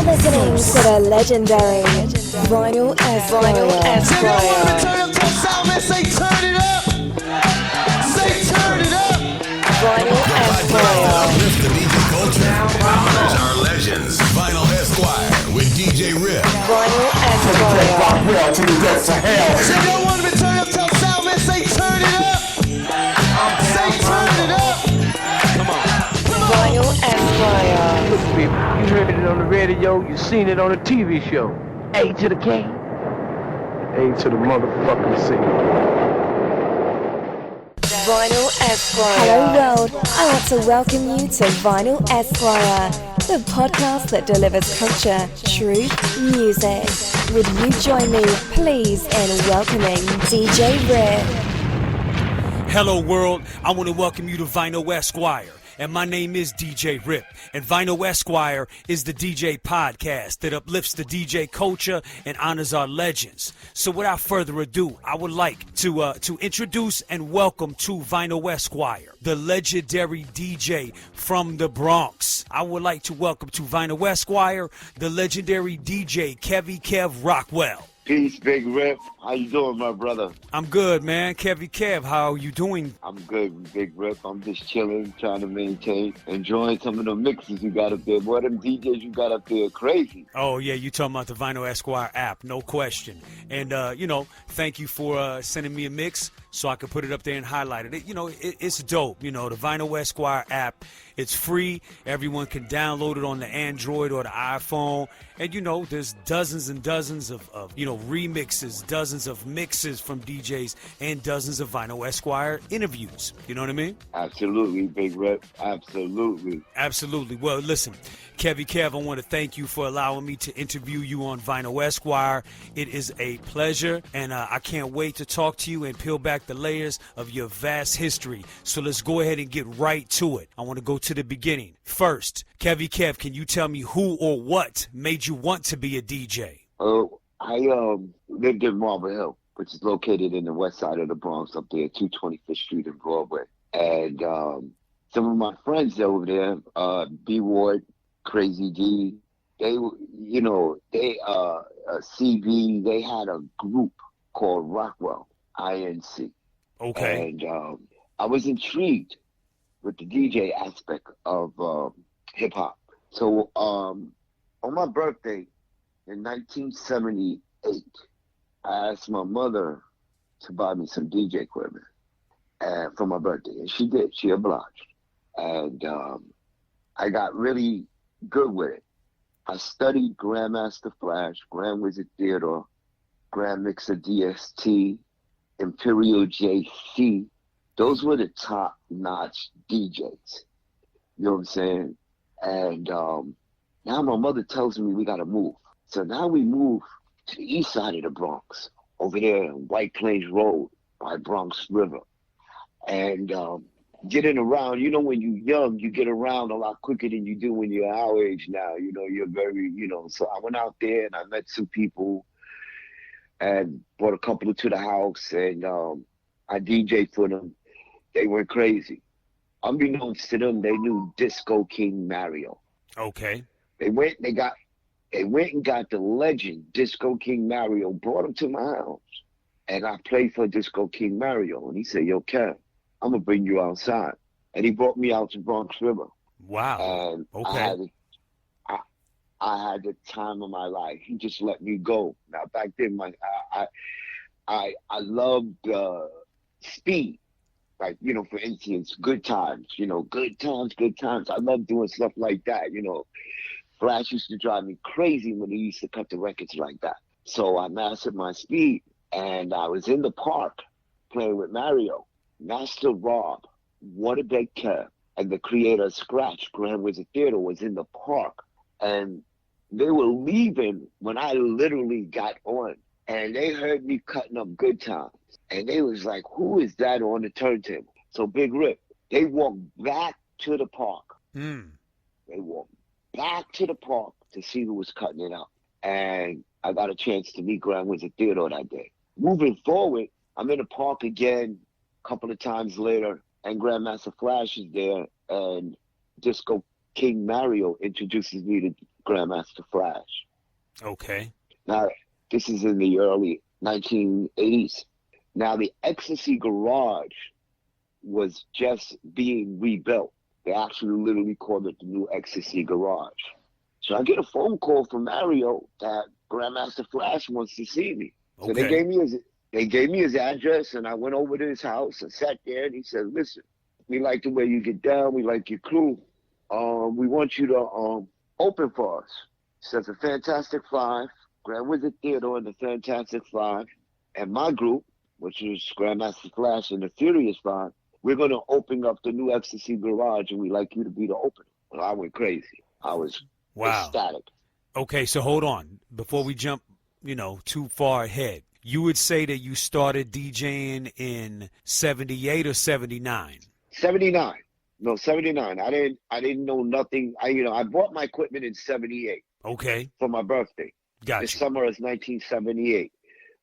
listening to the legendary Vinyl Esquire. Turn up that sound, man. Say turn it up. Say turn it up. Vinyl Esquire. Uplift the DJ culture. Honors our legends. Vinyl Esquire with DJ Rip. Vinyl Esquire. Say y'all want me to turn up that sound, man. Say turn it up. Say turn it up. Come on. Vinyl Esquire. Look, people, you heard it on the radio, you seen it on the TV show. A to the K, A to the motherfucking C. Vinyl Esquire. Hello world, I want to welcome you to Vinyl Esquire, the podcast that delivers culture, truth, music. Would you join me, please, in welcoming DJ Rip? Hello world, I want to welcome you to Vinyl Esquire. And my name is DJ Rip, and Vinyl Esquire is the DJ podcast that uplifts the DJ culture and honors our legends. So without further ado, I would like to introduce and welcome to Vinyl Esquire, the legendary DJ from the Bronx. I would like to welcome to Vinyl Esquire, the legendary DJ Kev Rockwell. Peace, Big Rip. How you doing, my brother? I'm good, man. Kev, how are you doing? I'm good, Big Rip. I'm just chilling, trying to maintain, enjoying some of the mixes you got up there. Boy, them DJs you got up there are crazy. Oh, yeah, you talking about the Vinyl Esquire app, no question. And, thank you for sending me a mix so I could put it up there and highlight it. It's dope. The Vinyl Esquire app, it's free. Everyone can download it on the Android or the iPhone. And, there's dozens and dozens of remixes, dozens of mixes from DJs, and dozens of Vinyl Esquire interviews. You know what I mean? Absolutely, Big Rip. Absolutely. Absolutely. Well, listen, Kev, I want to thank you for allowing me to interview you on Vinyl Esquire. It is a pleasure, and I can't wait to talk to you and peel back the layers of your vast history. So let's go ahead and get right to it. I want to go to the beginning. First, Kev, can you tell me who or what made you want to be a DJ? I lived in Marble Hill, which is located in the west side of the Bronx up there, 225th Street and Broadway. And some of my friends over there, B Ward, Crazy D, CB, they had a group called Rockwell, INC. Okay. And I was intrigued with the DJ aspect of hip hop. So on my birthday in 1978, I asked my mother to buy me some DJ equipment for my birthday, and she did. She obliged. And I got really good with it. I studied Grandmaster Flash, Grand Wizard Theodore, Grand Mixer DST, Imperial JC. Those were the top-notch DJs. You know what I'm saying? And now my mother tells me we got to move. So now we move to the east side of the Bronx, over there on White Plains Road by Bronx River. And getting around, when you're young, you get around a lot quicker than you do when you're our age now. You're very, So I went out there and I met some people and brought a couple to the house, and I DJ'd for them. They went crazy. Unbeknownst to them, they knew Disco King Mario. Okay. They went and got the legend Disco King Mario, brought him to my house, and I played for Disco King Mario. And he said, "Yo, Kev, I'm gonna bring you outside." And he brought me out to Bronx River. Wow. And okay. I had the time of my life. He just let me go. Now back then, I loved speed. Like, for instance, Good Times. Good Times. I love doing stuff like that. Flash used to drive me crazy when he used to cut the records like that. So I mastered my speed, and I was in the park playing with Mario. Master Rob, What a Big Kev, and the creator of Scratch, Grand Wizard Theodore, was in the park. And they were leaving when I literally got on. And they heard me cutting up Good Times. And they was like, who is that on the turntable? So Big Rip, they walked back to the park. They walked back to the park to see who was cutting it up. And I got a chance to meet Grand Wizard Theodore that day. Moving forward, I'm in the park again a couple of times later, and Grandmaster Flash is there, and Disco King Mario introduces me to Grandmaster Flash. Okay. Now, this is in the early 1980s. Now, the Ecstasy Garage was just being rebuilt. They actually literally called it the new Ecstasy Garage. So I get a phone call from Mario that Grandmaster Flash wants to see me. So Okay. they gave me his address, and I went over to his house and sat there, and he said, listen, we like the way you get down. We like your crew. We want you to open for us. He says the Fantastic Five, Grand Wizard Theodore and the Fantastic Five, and my group, which is Grandmaster Flash and the Furious Five, we're going to open up the new Ecstasy Garage, and we'd like you to be the opener. Well, I went crazy. I was ecstatic. Okay, so hold on. Before we jump, too far ahead, you would say that you started DJing in 78 or 79? 79. No, 79. I didn't know nothing. I bought my equipment in 78. Okay. For my birthday. Gotcha. The summer is 1978.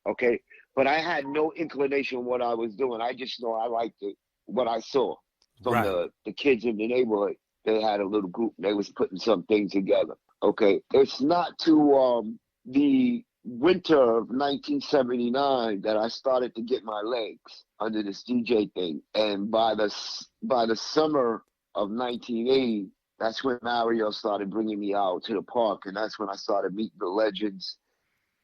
Okay. But I had no inclination of what I was doing. I just know I liked it, what I saw from the kids in the neighborhood. They had a little group. They was putting some things together. Okay. It's not to the winter of 1979 that I started to get my legs under this DJ thing. And by the summer of 1980, that's when Mario started bringing me out to the park, and that's when I started meeting the legends.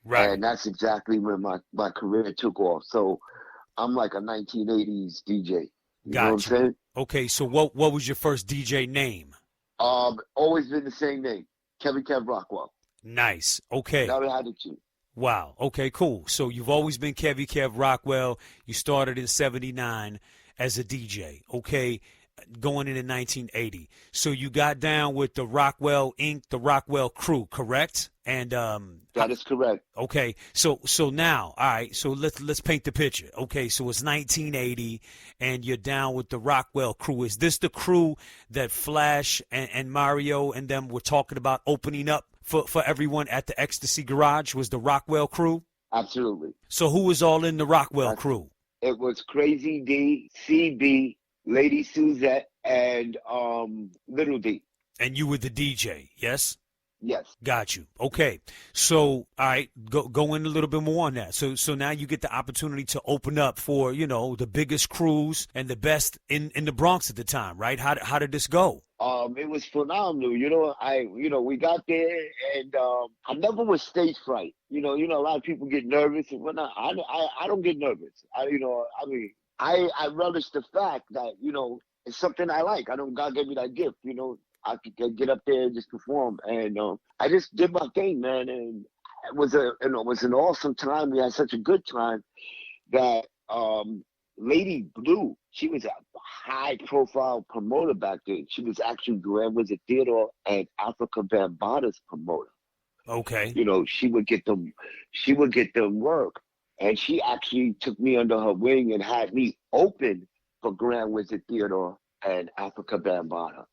Right. And that's exactly when my career took off. So I'm like a 1980s DJ. You know what I'm saying? Okay, so what was your first DJ name? Always been the same name, Kev Rockwell. Nice. Okay. Never had to choose. Wow. Okay, cool. So you've always been Kev Rockwell. You started in 79 as a DJ. Okay. Going into 1980. So you got down with the Rockwell Inc., the Rockwell crew, correct? And that is correct. Okay. So now, all right, so let's paint the picture. Okay, so it's 1980 and you're down with the Rockwell crew. Is this the crew that Flash and Mario and them were talking about opening up for everyone at the Ecstasy Garage? Was the Rockwell crew? Absolutely. So who was all in the Rockwell crew? It was Crazy D, CB, Lady Suzette, and Little D. And you were the DJ, yes? Yes. Got you. Okay. So, all right, go in a little bit more on that. So now you get the opportunity to open up for, the biggest crews and the best in the Bronx at the time, right? How did this go? It was phenomenal. We got there, and I never was stage fright. A lot of people get nervous and whatnot. I don't get nervous. I relish the fact that, it's something I like. God gave me that gift, I could get up there and just perform. And I just did my thing, man. And it was an awesome time. We had such a good time that Lady Blue, she was a high profile promoter back then. She was actually Grand Wizard Theodore and Africa Bambaata's promoter. Okay. She would get them work. And she actually took me under her wing and had me open for Grand Wizard Theodore and Africa Bambaata.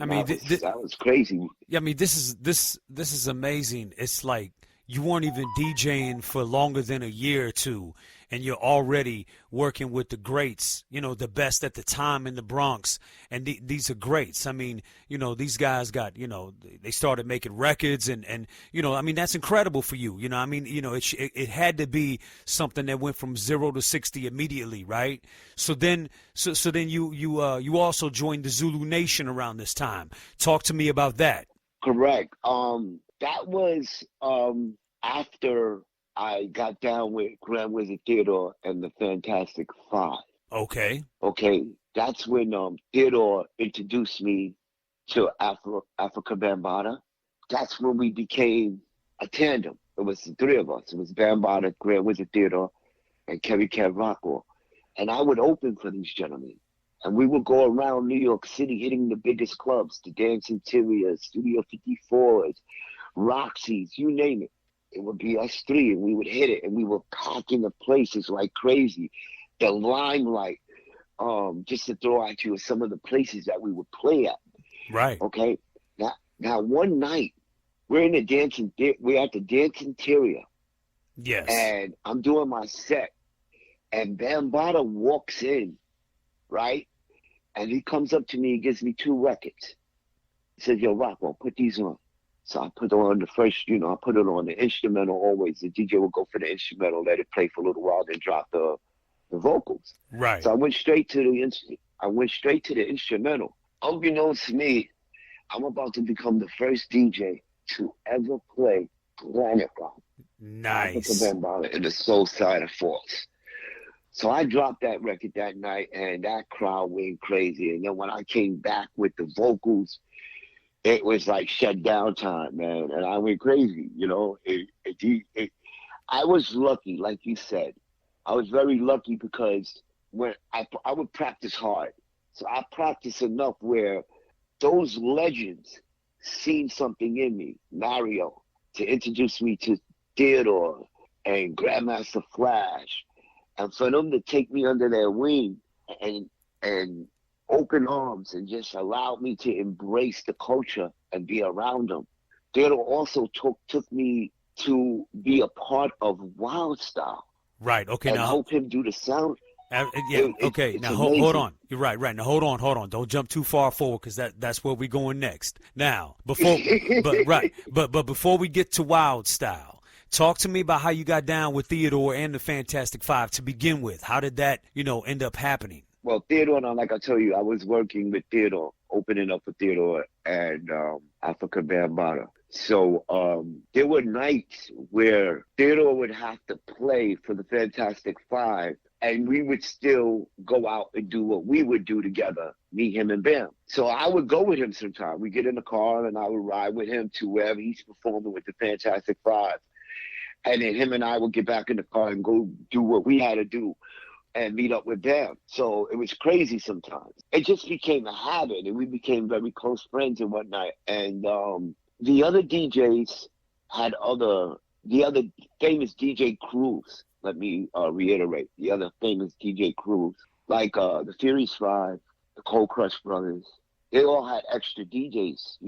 I mean, that was crazy. Yeah, I mean, this is amazing. It's like you weren't even DJing for longer than a year or two, and you're already working with the greats, the best at the time in the Bronx. And these are greats. I mean, these guys got, they started making records and I mean, that's incredible for you. I mean, it had to be something that went from 0 to 60 immediately, right? So then you also joined the Zulu Nation around this time. Talk to me about that. Correct. That was after I got down with Grand Wizard Theodore and the Fantastic Five. Okay. That's when Theodore introduced me to Africa Bambaata. That's when we became a tandem. It was the three of us. It was Bambaata, Grand Wizard Theodore, and Kev Rockwell. And I would open for these gentlemen. And we would go around New York City hitting the biggest clubs, the Dance Interiors, Studio 54s, Roxy's, you name it. It would be us three, and we would hit it, and we were packing the places like crazy. The Limelight, just to throw at you some of the places that we would play at. Right. Okay. Now one night we're at the Dance Interior. Yes. And I'm doing my set, and Bambaata walks in, right? And he comes up to me, he gives me 2 records. He says, "Yo, Rockwell, put these on." So I put on the first, I put it on the instrumental always. The DJ would go for the instrumental, let it play for a little while, then drop the vocals. Right. So I went straight to the instrumental. Unbeknownst to me, I'm about to become the first DJ to ever play Planet Rock. Nice. In the Soul Side of Force. So I dropped that record that night, and that crowd went crazy. And then when I came back with the vocals, it was like shut down time, man. And I went crazy, I was lucky, like you said. I was very lucky because when I would practice hard. So I practiced enough where those legends seen something in me, Mario, to introduce me to Theodore and Grandmaster Flash, and for them to take me under their wing and open arms and just allow me to embrace the culture and be around them. Theodore also took me to be a part of Wildstyle. Right. Okay. And now help him do the sound. Okay. Now hold on. You're right. Right. Now hold on. Don't jump too far forward because that's where we're going next. Now before before we get to Wildstyle, talk to me about how you got down with Theodore and the Fantastic Five to begin with. How did that end up happening? Well, Theodore, like I tell you, I was working with Theodore, opening up for Theodore and Africa Bambaataa. So there were nights where Theodore would have to play for the Fantastic Five, and we would still go out and do what we would do together, me, him, and Bam. So I would go with him sometime. We get in the car, and I would ride with him to wherever he's performing with the Fantastic Five. And then him and I would get back in the car and go do what we had to do and meet up with Bam. So it was crazy sometimes. It just became a habit, and we became very close friends and whatnot. And the other DJs had the other famous DJ crews. Let me reiterate, the other famous DJ crews, like the Furious Five, the Cold Crush Brothers. They all had extra DJs,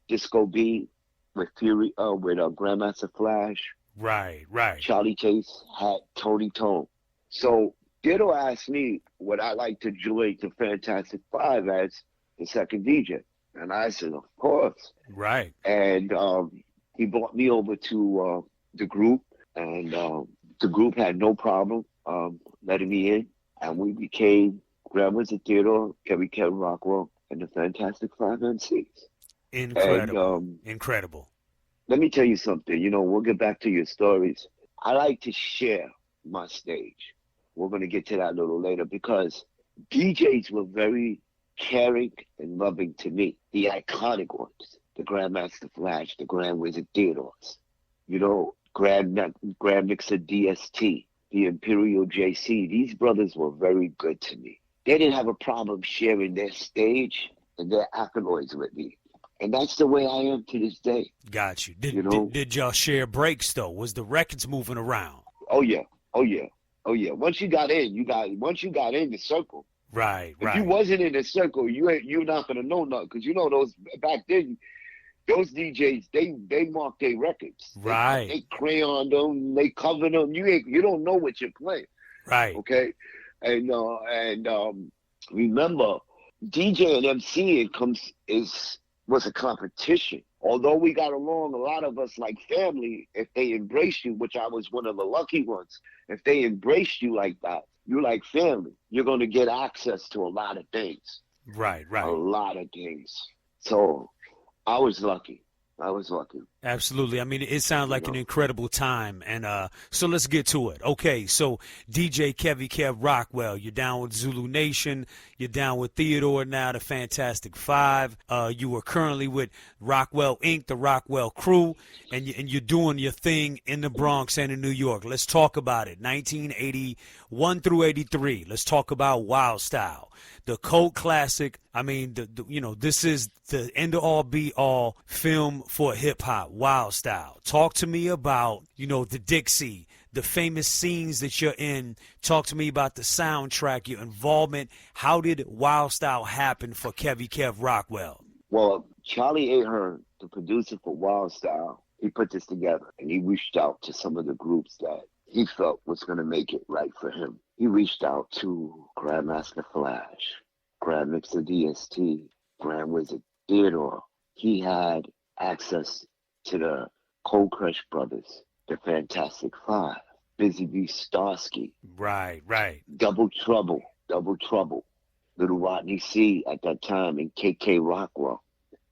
Disco B with Grandmaster Flash. Right. Charlie Chase had Tony Tone. So Theodore asked me would I like to join the Fantastic Five as the second DJ. And I said, of course. Right. And he brought me over to the group, and the group had no problem letting me in. And we became Grandmaster Theodore, Kev Rockwell, and the Fantastic Five MCs. Incredible. Let me tell you something. We'll get back to your stories. I like to share my stage. We're going to get to that a little later because DJs were very caring and loving to me. The iconic ones, the Grandmaster Flash, the Grand Wizard Theodores, Grand Mixer DST, the Imperial JC. These brothers were very good to me. They didn't have a problem sharing their stage and their accolades with me. And that's the way I am to this day. Got you. Did y'all share breaks though? Was the records moving around? Oh yeah. Once you got in the circle. Right. If you wasn't in the circle, you're not gonna know nothing because those back then, those DJs they marked their records. Right. They crayoned them, they covered them. You don't know what you're playing. Right. Okay. And remember, DJ and MCing was a competition. Although we got along, a lot of us like family, if they embraced you, which I was one of the lucky ones, if they embraced you like that, you're like family. You're going to get access to a lot of things. Right. A lot of things. So I was lucky. Absolutely. I mean, it sounds like an incredible time. And so let's get to it. Okay, so DJ Kev Rockwell, you're down with Zulu Nation. You're down with Theodore now, the Fantastic Five. You were currently with Rockwell Inc., the Rockwell Crew, and you're doing your thing in the Bronx and in New York. Let's talk about it. 1981 through 83. Let's talk about Wildstyle, the cult classic. I mean, this is the end-all, be-all film for hip-hop, Wildstyle. Talk to me about, the Dixie, the famous scenes that you're in. Talk to me about the soundtrack, your involvement. How did Wildstyle happen for Kev Rockwell? Well, Charlie Ahern, the producer for Wildstyle, he put this together, and he reached out to some of the groups that he felt was going to make it right for him. He reached out to Grandmaster Flash, Grand Mixer DST, Grand Wizard Theodore. He had access to the Cold Crush Brothers, the Fantastic Five, Busy Bee Starsky, Right. Double Trouble, Little Rodney C at that time, and Kev Rockwell.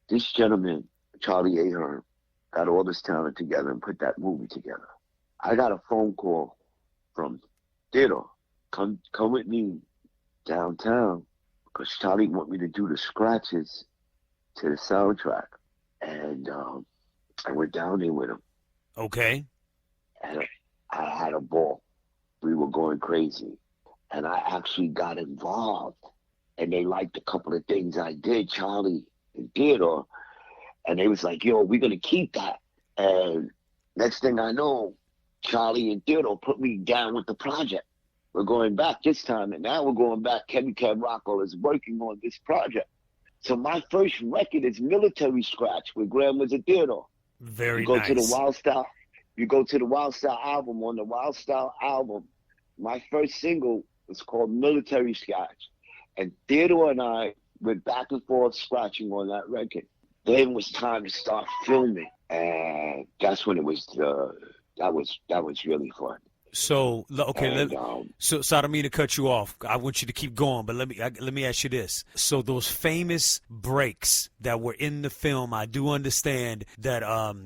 This gentleman, Charlie Ahern, got all this talent together and put that movie together. I got a phone call from Theodore. Come with me downtown, because Charlie want me to do the scratches to the soundtrack. And I went down there with him. Okay. And I had a ball. We were going crazy. And I actually got involved. And they liked a couple of things I did, Charlie and Theodore. And they was like, yo, we're going to keep that. And next thing I know, Charlie and Theodore put me down with the project. We're going back this time, and now we're going back. Kev Rockwell is working on this project. So my first record is Military Scratch with Grandmas and Theodore. Very you go nice. To the Wildstyle. You go to the Wildstyle album. On the Wildstyle album, my first single was called Military Scratch. And Theodore and I went back and forth scratching on that record. Then it was time to start filming. And that's when it was, that was really fun. So, okay, And, so I don't mean to cut you off. I want you to keep going, but let me ask you this. So those famous breaks that were in the film, I do understand that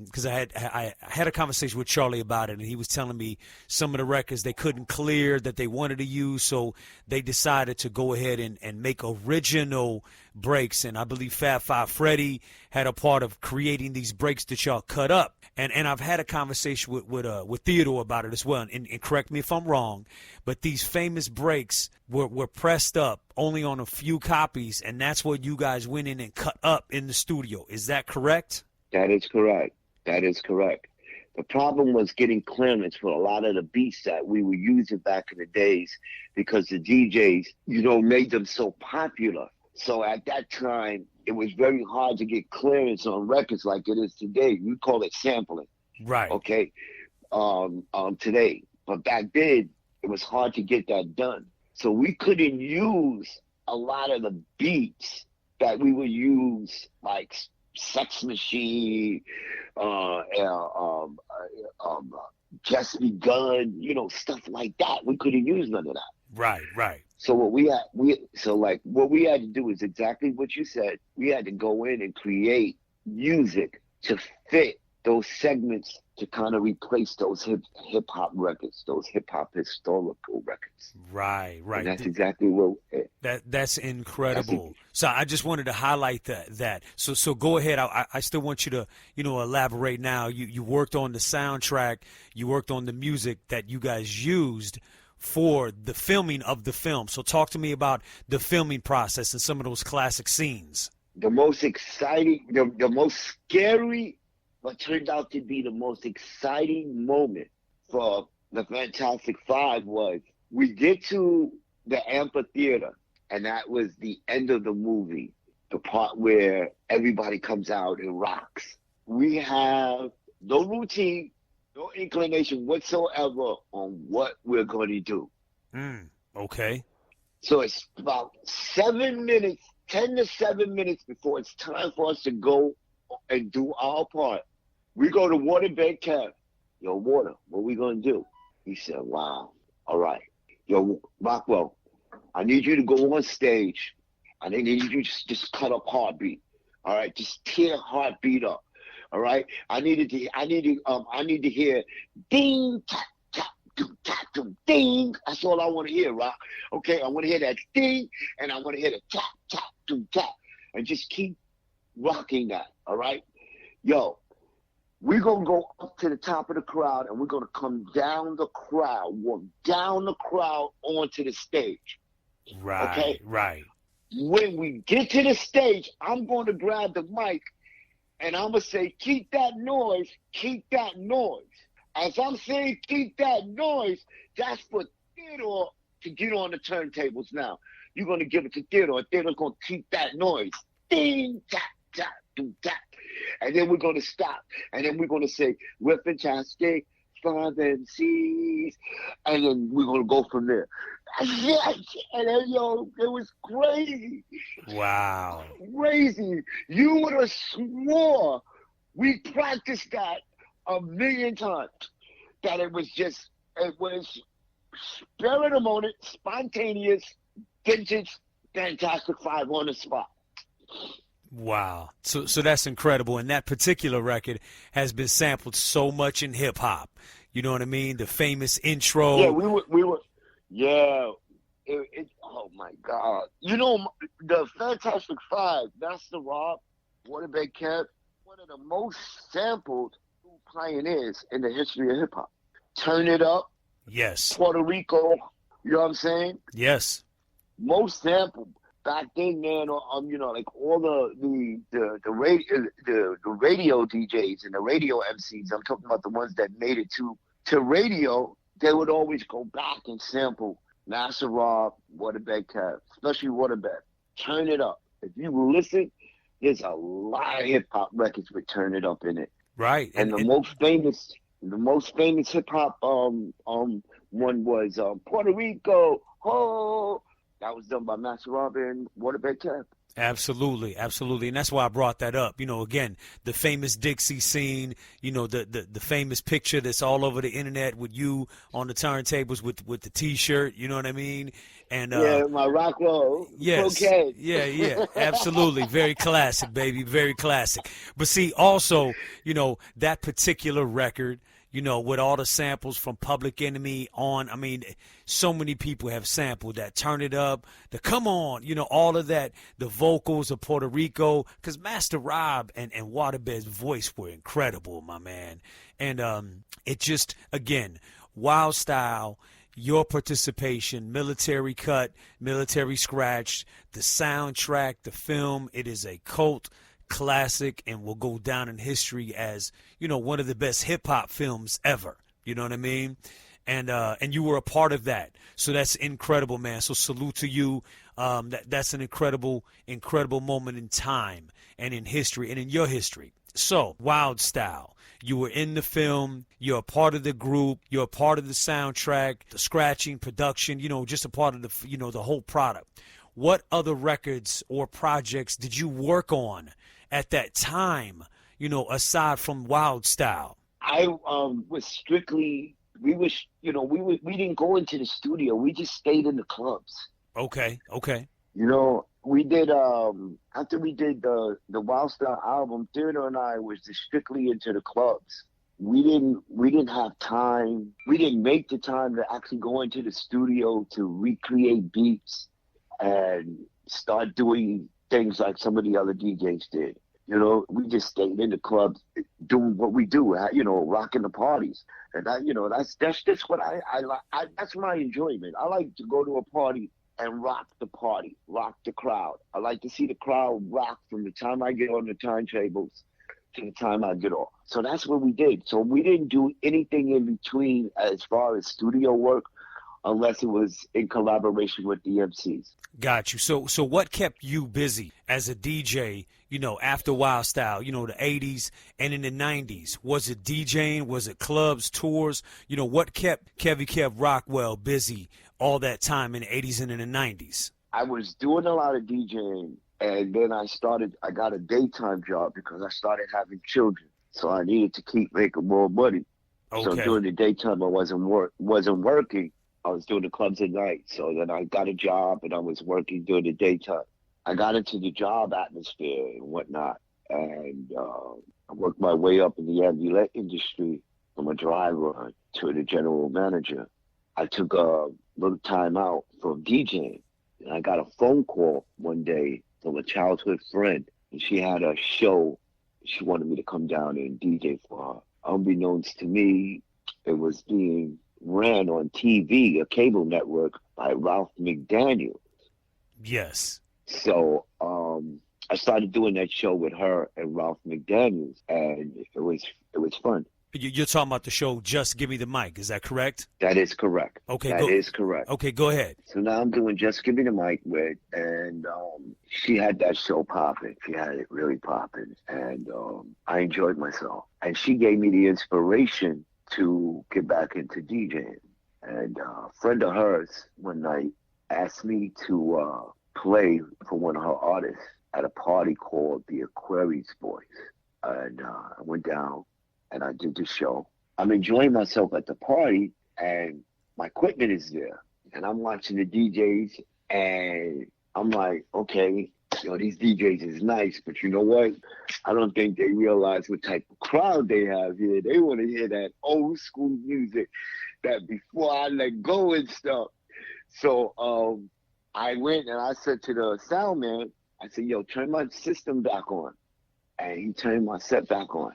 because I had a conversation with Charlie about it, and he was telling me some of the records they couldn't clear that they wanted to use, so they decided to go ahead and make original breaks. And I believe Fab Five Freddy had a part of creating these breaks that y'all cut up. And I've had a conversation with Theodore about it as well. And correct me if I'm wrong, but these famous breaks were pressed up only on a few copies, and that's what you guys went in and cut up in the studio. Is that correct? That is correct. The problem was getting clearance for a lot of the beats that we were using back in the days, because the DJs, made them so popular. So at that time, it was very hard to get clearance on records like it is today. We call it sampling. Right. Okay. Today. But back then, it was hard to get that done. So we couldn't use a lot of the beats that we would use, like Sex Machine, Just Begun, stuff like that. We couldn't use none of that. Right. So what we had to do is exactly what you said. We had to go in and create music to fit those segments, to kind of replace those hip hop records, those hip hop historical records. Right. And that's exactly what. That's incredible. So I just wanted to highlight that. So go ahead. I still want you to elaborate now. You worked on the soundtrack. You worked on the music that you guys used for the filming of the film. So talk to me about the filming process and some of those classic scenes. The most exciting, the most scary, but turned out to be the most exciting moment for the Fantastic Five was we get to the amphitheater, and that was the end of the movie, the part where everybody comes out and rocks. We have no routine, no inclination whatsoever on what we're going to do. Okay. So it's about 7 minutes, 10 to 7 minutes before it's time for us to go and do our part. We go to Waterbed Kev. Yo, Water, what we going to do? He said, wow, all right. Yo, Rockwell, I need you to go on stage. I need you to just cut up Heartbeat. All right, just tear Heartbeat up. All right, I need to hear ding, tap, tap, doom, tap, doom, ding. That's all I want to hear, Rock. Okay, I want to hear that ding, and I want to hear the tap, tap, doom, tap, and just keep rocking that. All right, yo, we're gonna go up to the top of the crowd, and we're gonna come down the crowd, walk down the crowd onto the stage. Right. Okay. Right. When we get to the stage, I'm going to grab the mic. And I'm going to say, keep that noise, keep that noise. As I'm saying, keep that noise, that's for Theodore to get on the turntables now. You're going to give it to Theodore. Theodore's going to keep that noise. Ding, tap, tap, do tap. And then we're going to stop. And then we're going to say, we're fantastic, five MCs. And then we're going to go from there. And then, yo, it was crazy. Wow. Crazy. You would have swore We practiced that a million times. That it was spur of the moment, spontaneous, vintage, Fantastic Five on the spot. Wow. So that's incredible. And that particular record has been sampled so much in hip hop. You know what I mean? The famous intro. Yeah, we were, yeah. Oh my God. You know, the Fantastic Five, Master Rob, Waterbed Kev, one of the most sampled pioneers in the history of hip hop. Turn It Up. Yes. Puerto Rico. You know what I'm saying? Yes. Most sampled. Back then, man, you know, like all the radio DJs and the radio MCs, I'm talking about the ones that made it to radio, they would always go back and sample Master Rob, Waterbed Kev, especially Waterbed. Turn It Up. If you listen, there's a lot of hip hop records with Turn It Up in it. Right. And the most famous hip hop one was Puerto Rico. Oh, that was done by Master Rob and Waterbed Kev. Absolutely, absolutely. And that's why I brought that up. You know, again, the famous Dixie scene, you know, the famous picture that's all over the internet with you on the turntables with the T-shirt, you know what I mean? And yeah, my Rockwell. Yes. Okay. Yeah, absolutely. Very classic, baby. Very classic. But see, also, you know, that particular record, you know, with all the samples from Public Enemy on, I mean, so many people have sampled that. Turn It Up, the Come On, you know, all of that, the vocals of Puerto Rico, because Master Rob and Waterbed's voice were incredible, my man. And it just, again, Wildstyle, your participation, military cut, military scratch, the soundtrack, the film, it is a cult classic and will go down in history as, you know, one of the best hip hop films ever. You know what I mean? And you were a part of that. So that's incredible, man. So salute to you. That's an incredible moment in time and in history and in your history. So Wildstyle, you were in the film, you're a part of the group, you're a part of the soundtrack, the scratching, production, you know, just a part of the, you know, the whole product. What other records or projects did you work on at that time, you know, aside from Wildstyle? I was strictly, we didn't go into the studio. We just stayed in the clubs. Okay. You know, we did, after we did the Wildstyle album, Theodore and I was just strictly into the clubs. We didn't have time. We didn't make the time to actually go into the studio to recreate beats and start doing things like some of the other DJs did. You know, we just stayed in the clubs doing what we do, you know, rocking the parties. And that's just what I like. That's my enjoyment. I like to go to a party and rock the party, rock the crowd. I like to see the crowd rock from the time I get on the turntables to the time I get off. So that's what we did. So we didn't do anything in between as far as studio work unless it was in collaboration with the MCs. Got you. So what kept you busy as a DJ, you know, after Wildstyle, you know, the 80s and in the 90s? Was it DJing? Was it clubs, tours? You know, what kept Kev Rockwell busy all that time in the 80s and in the 90s? I was doing a lot of DJing, and then I got a daytime job because I started having children. So I needed to keep making more money. Okay. So during the daytime, I wasn't working. I was doing the clubs at night. So then I got a job and I was working during the daytime. I got into the job atmosphere and whatnot. And I worked my way up in the ambulance industry from a driver to the general manager. I took a little time out from DJing. And I got a phone call one day from a childhood friend. And she had a show. She wanted me to come down and DJ for her. Unbeknownst to me, it was being ran on TV, a cable network, by Ralph McDaniel. Yes. So I started doing that show with her and Ralph McDaniels, and it was fun. You're talking about the show Just Give Me the Mic, is that correct? That is correct. Okay, that is correct. Okay, go ahead. So now I'm doing Just Give Me the Mic with, and she had that show popping. She had it really popping, and I enjoyed myself. And she gave me the inspiration to get back into DJing. And a friend of hers one night asked me to play for one of her artists at a party called the Aquarius Boys. And I went down and I did the show. I'm enjoying myself at the party, and my equipment is there. And I'm watching the DJs, and I'm like, okay, these DJs is nice, but you know what? I don't think they realize what type of crowd they have here. They want to hear that old school music, that before I let go and stuff. So I went and I said to the sound man, I said, yo, turn my system back on. And he turned my set back on.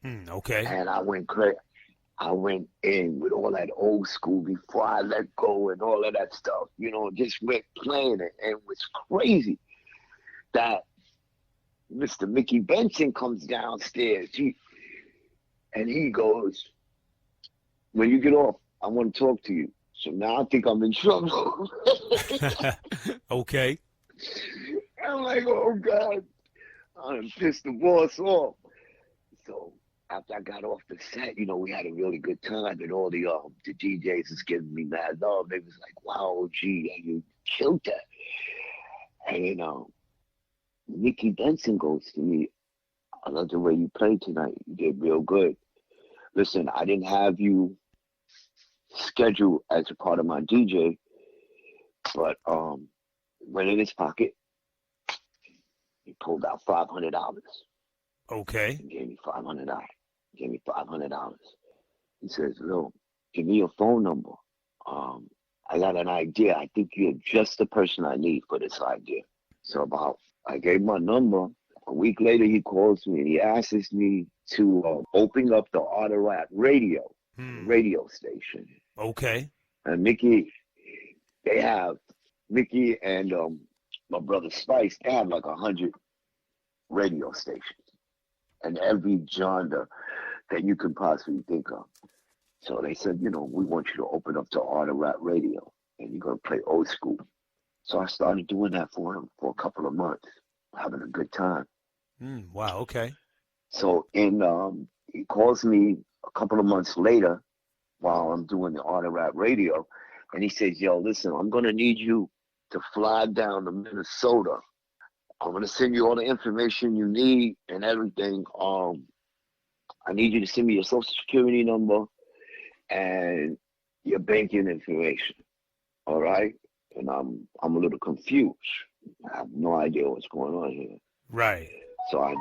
Okay. And I went crazy. I went in with all that old school before I let go and all of that stuff, just went playing it. And it was crazy that Mr. Mickey Benson comes downstairs. He goes, when you get off, I want to talk to you. So now I think I'm in trouble. Okay. I'm like, oh, God. I'm pissed the boss off. So after I got off the set, we had a really good time, and all the DJs was giving me mad love. They was like, wow, gee, you killed that. And Mickey Benson goes to me, I love the way you played tonight. You did real good. Listen, I didn't have you scheduled as a part of my DJ, but went in his pocket. He pulled out $500. Okay. He gave me $500. He says, "Lil, give me your phone number. I got an idea. I think you're just the person I need for this idea." So I gave my number. A week later, he calls me and he asks me to open up the Art of Rap radio station. Okay. And Mickey and my brother Spice, they have like 100 radio stations and every genre that you can possibly think of. So they said, we want you to open up the Art of Rap radio, and you're going to play old school. So I started doing that for him for a couple of months, having a good time. Wow, okay. So he calls me a couple of months later while I'm doing the Art of Rap radio, and he says, yo, listen, I'm going to need you to fly down to Minnesota. I'm going to send you all the information you need and everything. I need you to send me your social security number and your banking information. All right? And I'm a little confused. I have no idea what's going on here. Right. So I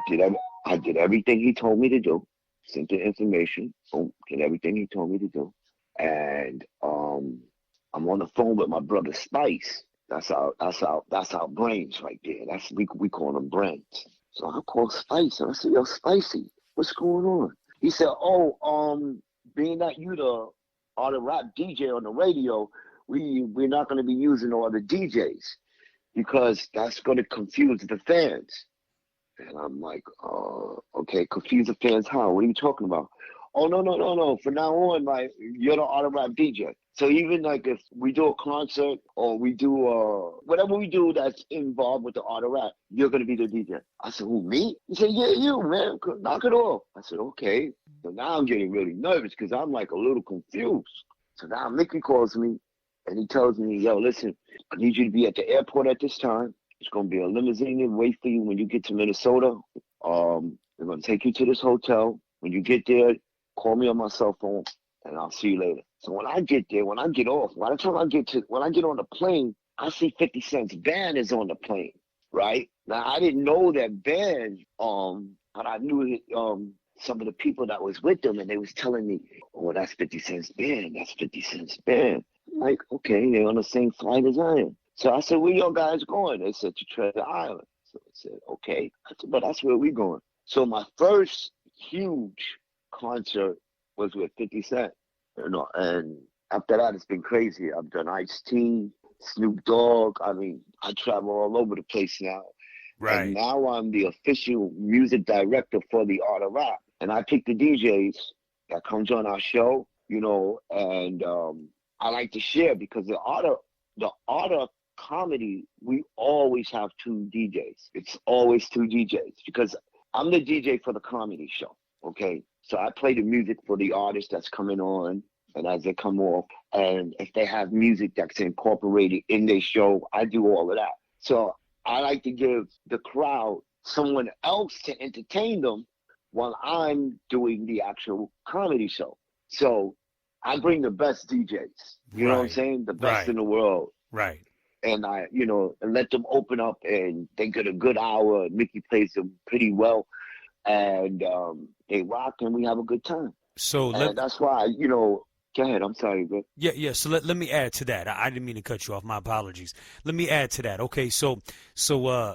did everything he told me to do. Sent the information. Boom, did everything he told me to do. And I'm on the phone with my brother Spice. That's our brains right there. We call them brains. So I called Spice and I said, yo, Spicey, what's going on? He said, being that you the Art of Rap DJ on the radio, we're not going to be using all the DJs because that's going to confuse the fans. And I'm like, okay, confuse the fans how? What are you talking about? Oh, no. From now on, like, you're the Art of Rap DJ. So even like if we do a concert or we do whatever we do that's involved with the Art of Rap, you're going to be the DJ. I said, who, me? He said, yeah, you, man. Knock it off. I said, okay. So now I'm getting really nervous because I'm like a little confused. So now Mickey calls me and he tells me, yo, listen, I need you to be at the airport at this time. It's going to be a limousine and wait for you when you get to Minnesota. They're going to take you to this hotel. When you get there, call me on my cell phone and I'll see you later. So when I get there, when I get off, when I get on the plane, I see 50 Cent's band is on the plane, right? Now I didn't know that band, but I knew some of the people that was with them, and they was telling me, "Oh, that's 50 Cent's band. That's 50 Cent's band." I'm like, okay, they're on the same flight as I am. So I said, "Where y'all guys going?" They said, "To Treasure Island." So I said, "Okay." I said, "But that's where we going." So my first huge concert was with 50 Cent. And after that, it's been crazy. I've done Ice-T, Snoop Dogg. I mean, I travel all over the place now. Right. And now I'm the official music director for the Art of Rap. And I pick the DJs that comes on our show, and I like to share because the art of comedy, we always have two DJs. It's always two DJs because I'm the DJ for the comedy show, okay? So I play the music for the artists that's coming on and as they come off. And if they have music that's incorporated in their show, I do all of that. So I like to give the crowd someone else to entertain them while I'm doing the actual comedy show. So I bring the best DJs, you know what I'm Right. saying? The best Right. in the world. Right. And and let them open up, and they get a good hour. Mickey plays them pretty well, and they rock, and we have a good time. So And that's why, go ahead. I'm sorry, bro. yeah. So let me add to that. I didn't mean to cut you off. My apologies. Let me add to that. Okay. So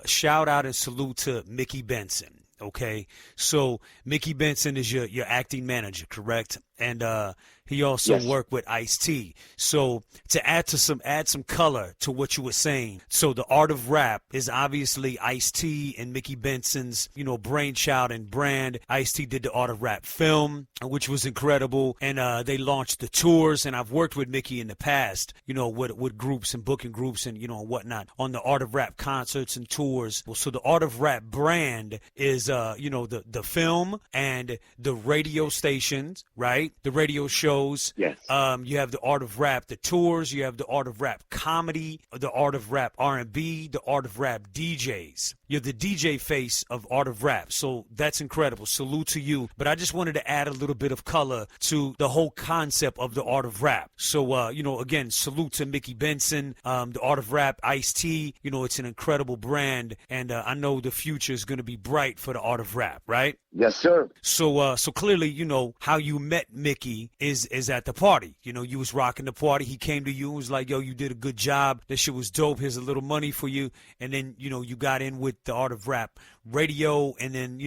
shout out and salute to Mickey Benson. Okay. So Mickey Benson is your acting manager, correct? And he also Yes. worked with Ice-T. So to add some color to what you were saying. So the art of rap is obviously Ice-T and Mickey Benson's, brainchild and brand. Ice-T did the art of rap film, which was incredible. And they launched the tours. And I've worked with Mickey in the past, with groups and booking groups and, whatnot on the art of rap concerts and tours. So the art of rap brand is, the film and the radio stations, right? The radio shows. Yes. You have the art of rap, the tours. You have the art of rap comedy, the art of rap R&B, the art of rap DJs. You're the DJ face of art of rap. So that's incredible. Salute to you. But I just wanted to add a little bit of color to the whole concept of the art of rap. So, again, salute to Mickey Benson, the art of rap, Ice-T. It's an incredible brand. And I know the future is going to be bright for the art of rap, right? Yes, sir. So clearly, how you met Mickey is at the party. You was rocking the party. He came to you and was like, yo, you did a good job. That shit was dope. Here's a little money for you. And then, you got in with the art of rap radio, and then,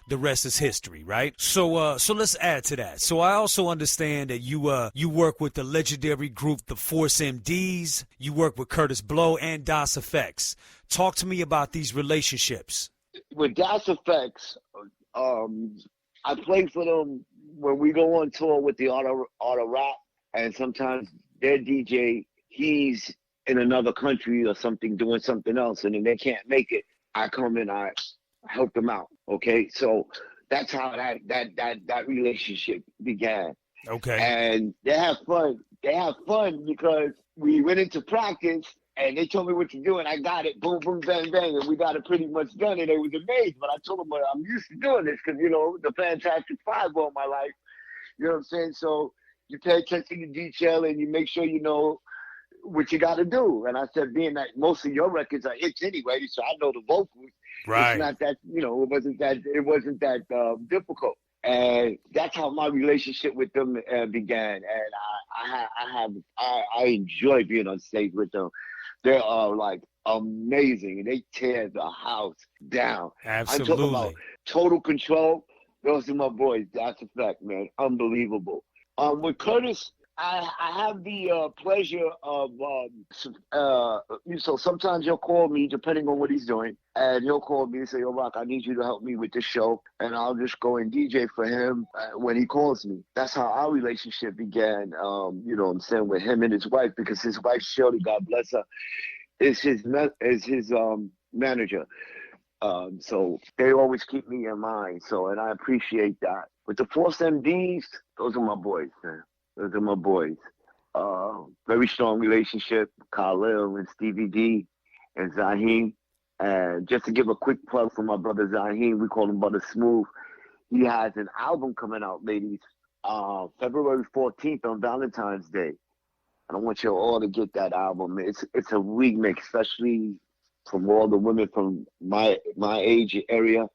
the rest is history, right? So let's add to that. So I also understand that you work with the legendary group, the Force MDs. You work with Curtis Blow and DOS Effects. Talk to me about these relationships. With DOS Effects, I play for them when we go on tour with the art of rap, and sometimes their DJ, he's in another country or something doing something else, and then they can't make it. I come in, I help them out. Okay, so that's how that relationship began. Okay. And they have fun. They have fun because we went into practice and they told me what to do, and I got it. Boom, boom, bang, bang, and we got it pretty much done. And they was amazed. But I told them, I'm used to doing this because the Fantastic Five all my life. You know what I'm saying? So you pay attention to detail and you make sure you know what you got to do. And I said, being that most of your records are hits anyway, so I know the vocals. Right. It's not that, it wasn't that difficult. And that's how my relationship with them began. And I enjoy being on stage with them. They are like amazing, and they tear the house down. Absolutely. I'm talking about Total Control. Those are my boys. That's a fact, man. Unbelievable. With Curtis, I have the pleasure of, so sometimes he'll call me, depending on what he's doing, and he'll call me and say, yo, Rock, I need you to help me with this show, and I'll just go and DJ for him when he calls me. That's how our relationship began, I'm saying, with him and his wife, because his wife, Shirley, God bless her, is his manager. So they always keep me in mind, and I appreciate that. With the Force MDs, those are my boys, man. Those are my boys. Very strong relationship, Khalil and Stevie D and Zaheem. And just to give a quick plug for my brother Zaheem, we call him Brother Smooth. He has an album coming out, ladies, February 14th on Valentine's Day. And I want you all to get that album. It's a remix, especially from all the women from my age area.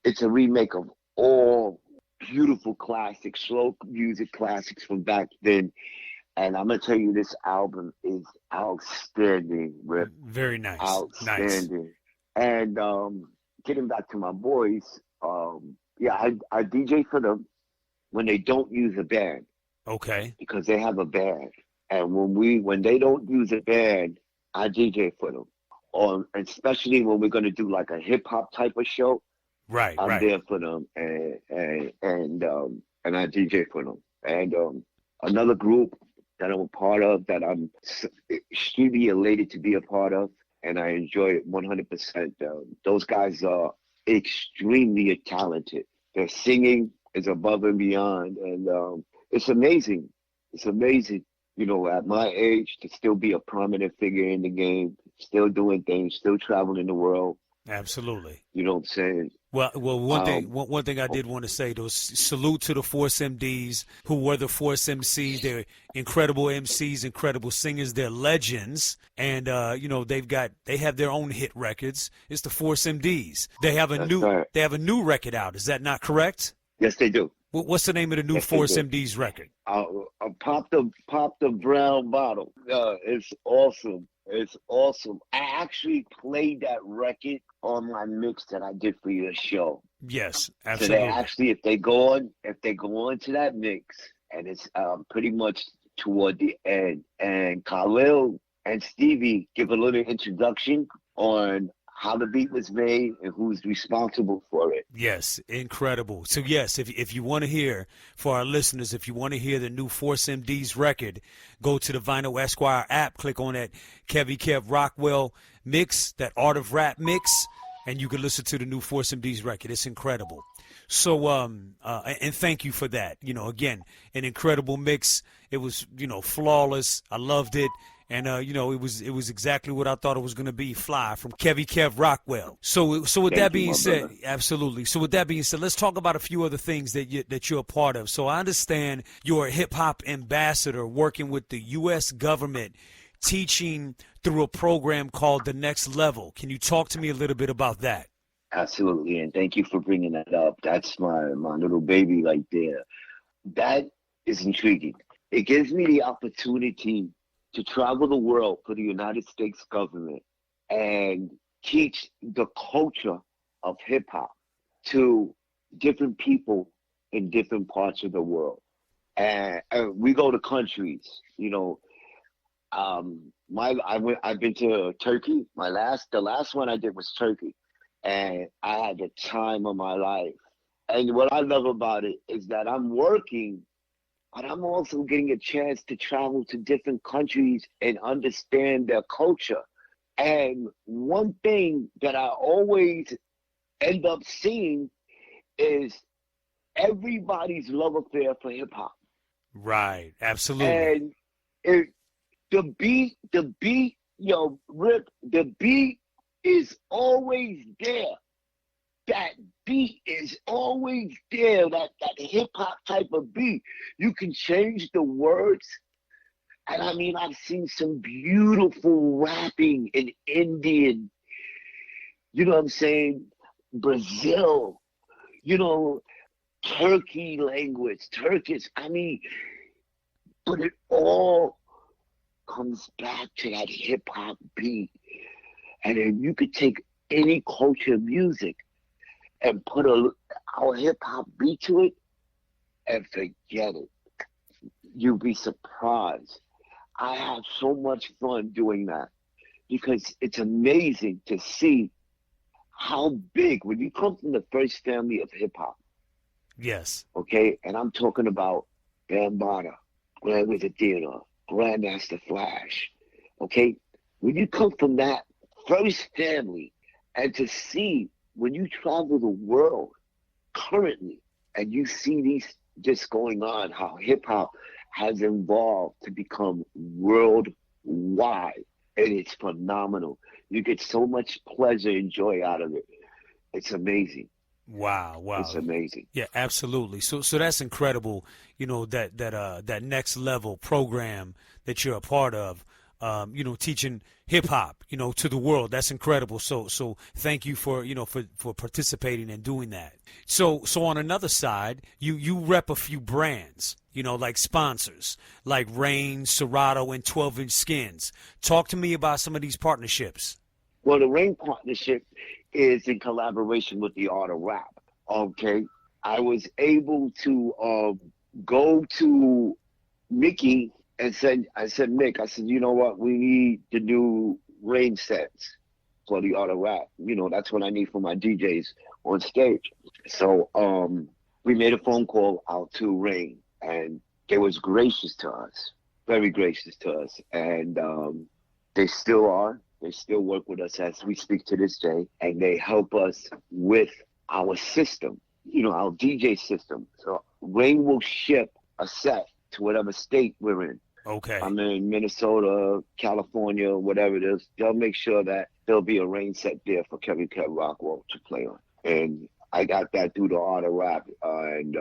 It's a remake of all beautiful classics, slow music classics from back then. And I'm going to tell you, this album is outstanding, Rip. Very nice. Outstanding. Nice. And getting back to my boys, I DJ for them when they don't use a band. Okay. Because they have a band. And when they don't use a band, I DJ for them. Or especially when we're going to do like a hip hop type of show. Right, I'm there for them, and I DJ for them. And another group that I'm a part of, that I'm extremely elated to be a part of, and I enjoy it 100%. Those guys are extremely talented. Their singing is above and beyond, and it's amazing. It's amazing, at my age, to still be a prominent figure in the game, still doing things, still traveling the world. Absolutely. You know what I'm saying? Well, one thing I did want to say, though, salute to the Force MDs who were the Force MCs. They're incredible MCs, incredible singers. They're legends, and they have their own hit records. It's the Force MDs. They have a new record out. Is that not correct? Yes, they do. What's the name of the new Force MDs record? Pop the brown bottle. It's awesome. It's awesome. I actually played that record on my mix that I did for your show. Yes, So absolutely. they actually, if they go on to that mix, and it's pretty much toward the end, and Khalil and Stevie give a little introduction on how the beat was made and who's responsible for it. Yes, incredible. So yes, if you want to hear, for our listeners, if you want to hear the new Force MD's record, go to the Vinyl Esquire app, click on that Kev Rockwell mix, that Art of Rap mix, and you can listen to the new Force MD's record. It's incredible. So and thank you for that. Again, an incredible mix. It was, flawless. I loved it. And it was exactly what I thought it was going to be. Fly from Kev Rockwell. So with that being said, absolutely. So with that being said, let's talk about a few other things that you're a part of. So I understand you're a hip hop ambassador working with the U.S. government, teaching through a program called The Next Level. Can you talk to me a little bit about that? Absolutely, and thank you for bringing that up. That's my little baby right there. That is intriguing. It gives me the opportunity to travel the world for the United States government and teach the culture of hip-hop to different people in different parts of the world. And we go to countries, I've been to Turkey. The last one I did was Turkey, and I had the time of my life. And what I love about it is that I'm working, but I'm also getting a chance to travel to different countries and understand their culture. And one thing that I always end up seeing is everybody's love affair for hip hop. Right, absolutely. And the beat, Rip, the beat is always there. That beat is always there, that hip-hop type of beat. You can change the words. And I mean, I've seen some beautiful rapping in Indian, you know what I'm saying, Brazil, Turkey language, Turkish. I mean, but it all comes back to that hip-hop beat. And then you could take any culture of music and put our hip-hop beat to it and forget it. You'll be surprised. I have so much fun doing that because it's amazing to see how big, when you come from the first family of hip-hop. Yes. Okay, and I'm talking about Bambaataa, Grand Wizard Theater, Grandmaster Flash. Okay, when you come from that first family, and to see when you travel the world currently and you see this going on, how hip hop has evolved to become worldwide, and it's phenomenal. You get so much pleasure and joy out of it. It's amazing. Wow. It's amazing. Yeah, absolutely. So that's incredible, that Next Level program that you're a part of, teaching hip hop, to the world. That's incredible. So thank you for participating and doing that. So on another side, you rep a few brands, like sponsors, like Rain, Serato, and 12-inch Skins. Talk to me about some of these partnerships. Well, the Rain partnership is in collaboration with the Art of Rap. Okay, I was able to go to Mickey and I said, Mick, you know what? We need the new Rain sets for the Art of Rap. That's what I need for my DJs on stage. So we made a phone call out to Rain, and they was gracious to us, very gracious to us, and they still are. They still work with us as we speak to this day, and they help us with our system, our DJ system. So Rain will ship a set to whatever state we're in. Okay. I'm in Minnesota, California, whatever it is. They'll make sure that there'll be a rain set there for Kev Rockwell to play on. And I got that through the Art of Rap. And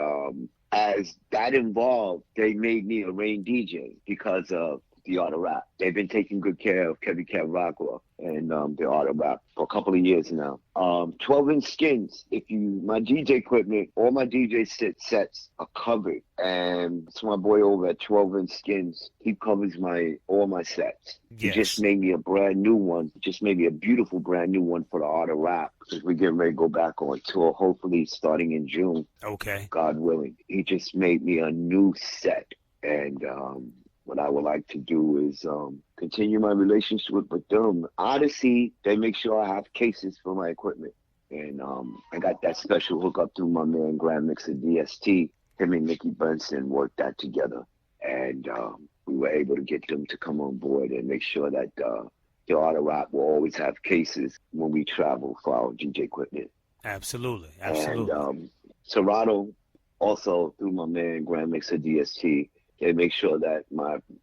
as that involved, they made me a rain DJ because of the Art of Rap. They've been taking good care of Kev Rockwell and the Art of Rap for a couple of years now. 12-inch skins. My DJ equipment, all my DJ sets are covered, and it's my boy over at 12-inch skins. He covers all my sets. Yes. He just made me a brand new one. Just made me a beautiful brand new one for the Art of Rap, because we're getting ready to go back on tour, hopefully starting in June. Okay. God willing. He just made me a new set, and what I would like to do is continue my relationship with them. Odyssey, they make sure I have cases for my equipment. And I got that special hookup through my man, Grand Mixer DST. Him and Mickey Benson worked that together. And we were able to get them to come on board and make sure that the Art of Rap will always have cases when we travel for our DJ equipment. Absolutely, absolutely. And Serato, also through my man, Grand Mixer DST, they make sure that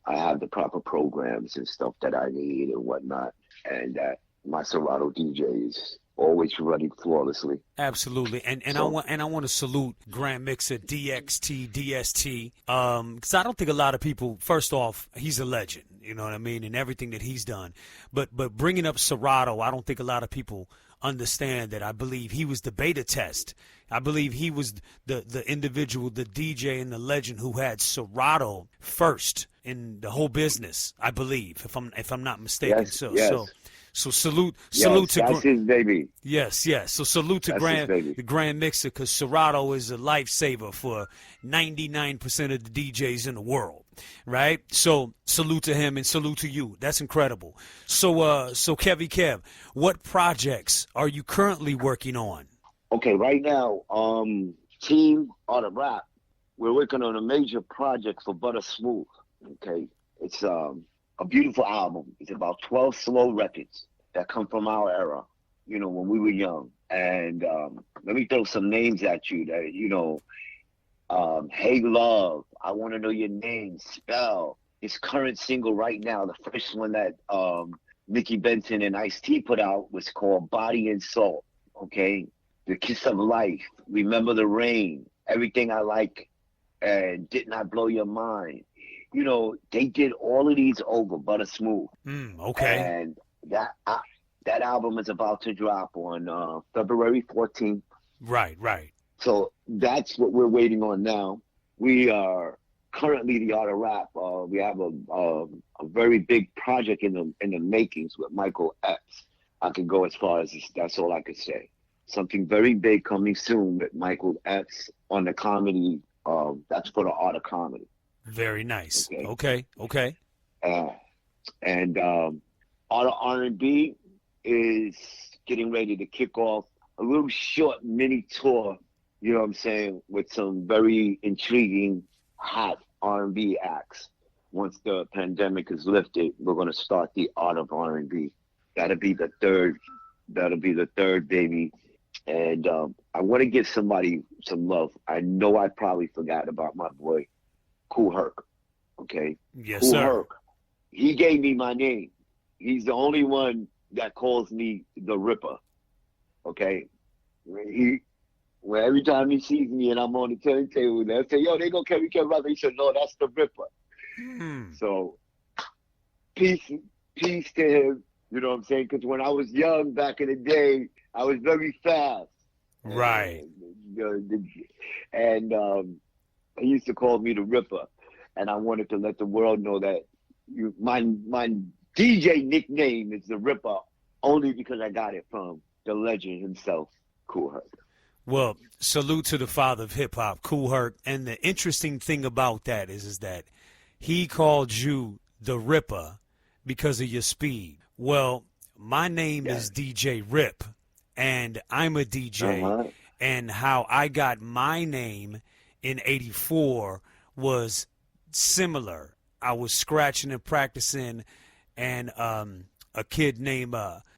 I have the proper programs and stuff that I need and whatnot, and that my Serato DJ is always running flawlessly. Absolutely, and I want to salute Grand Mixer DST, because I don't think a lot of people. First off, he's a legend, you know what I mean, and everything that he's done. But bringing up Serato, I don't think a lot of people understand that. I believe he was the beta test. I believe he was the individual, the DJ and the legend who had Serato first in the whole business, I believe, if I'm not mistaken. Yes. So salute to that's his baby. Yes. So salute to the Grand Mixer, because Serato is a lifesaver for 99% of the DJs in the world, right? So salute to him and salute to you. That's incredible. So Kev, what projects are you currently working on? Okay, right now, Team Art of Rap, we're working on a major project for Butter Smooth. Okay, it's a beautiful album. It's about 12 slow records that come from our era, you know, when we were young. And let me throw some names at you that, you know, Hey Love, I Want to Know Your Name, Spell. His current single right now, the first one that Mickey Benson and Ice-T put out was called Body and Soul, okay? The Kiss of Life, Remember the Rain, Everything I Like, and Did Not Blow Your Mind. You know, they did all of these over Butter Smooth. Okay. And that album is about to drop on February 14th. Right. So that's what we're waiting on now. We are currently the Art of Rap. We have a very big project in the makings with Michael Epps. I can go as far as that's all I could say. Something very big coming soon with Michael Epps on the comedy. That's for the Art of Comedy. Very nice. Okay. And Art of R&B is getting ready to kick off a little short mini tour, you know what I'm saying, with some very intriguing, hot R&B acts. Once the pandemic is lifted, we're going to start the Art of R&B. That'll be the third baby. And I want to give somebody some love. I know I probably forgot about my boy, Kool Herc. Okay? Yes, Kool sir. Herc. He gave me my name. He's the only one that calls me the Ripper. Okay? When every time he sees me and I'm on the turntable, they'll say, yo, they go Kev Rockwell. He said, no, that's the Ripper. So, peace to him. You know what I'm saying? Because when I was young back in the day, I was very fast. Right. And he used to call me the Ripper. And I wanted to let the world know that my DJ nickname is the Ripper, only because I got it from the legend himself, Kool Herc. Well, salute to the father of hip-hop, Kool Herc. And the interesting thing about that is that he called you the Ripper because of your speed. Well, my name is DJ Rip, and I'm a DJ. And how I got my name in '84 was similar. I was scratching and practicing, and a kid named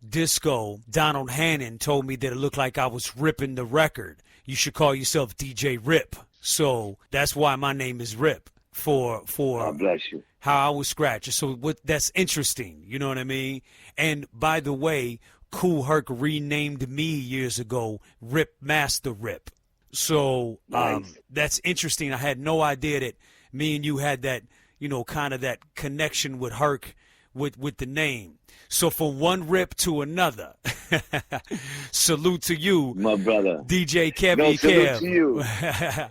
Disco, Donald Hannon, told me that it looked like I was ripping the record. You should call yourself DJ Rip. So that's why my name is Rip. for God bless you. how I was scratching. So that's interesting. You know what I mean? And by the way, Kool Herc renamed me years ago Rip Master Rip. So Nice. that's interesting. I had no idea that me and you had that, kind of that connection with Herc with the name. So from one Rip to another, salute to you, My brother. DJ Kevie, No, salute Kev to you.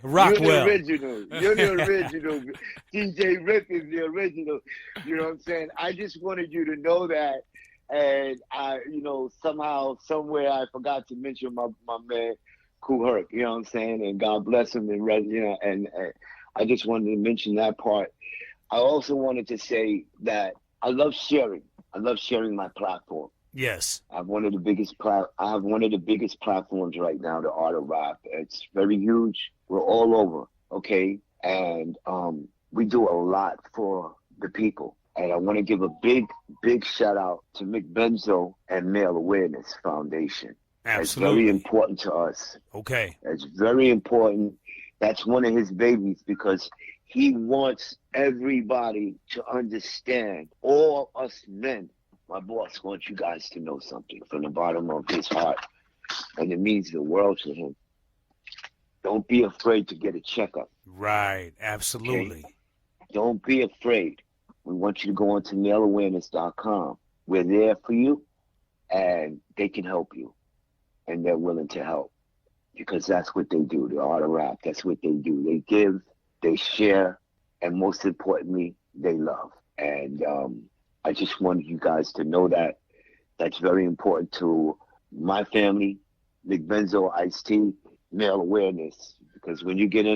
Rockwell. You're the original. You're the original. DJ Rip is the original. You know what I'm saying? I just wanted you to know that. And I, somehow, somewhere I forgot to mention my man, Kool Herc, you know what I'm saying? And God bless him. And I just wanted to mention that part. I also wanted to say that I love sharing. I love sharing my platform. Yes. I have one of the biggest platforms right now, the art of rap. It's very huge. We're all over, okay? And we do a lot for the people. And I want to give a big, big shout out to Mick Benzo and Male Awareness Foundation. Absolutely. It's very important to us. Okay. It's very important. That's one of his babies because he wants everybody to understand, all us men. My boss wants you guys to know something from the bottom of his heart, and it means the world to him. Don't be afraid to get a checkup. Right. Absolutely. Okay? Don't be afraid. We want you to go on to maleawareness.com. We're there for you, and they can help you, and they're willing to help because that's what they do. The art of rap, that's what they do. They give, they share, and most importantly, they love. And I just wanted you guys to know that. That's very important to my family, Big Benzo, Ice-T, Male Awareness. Because when you get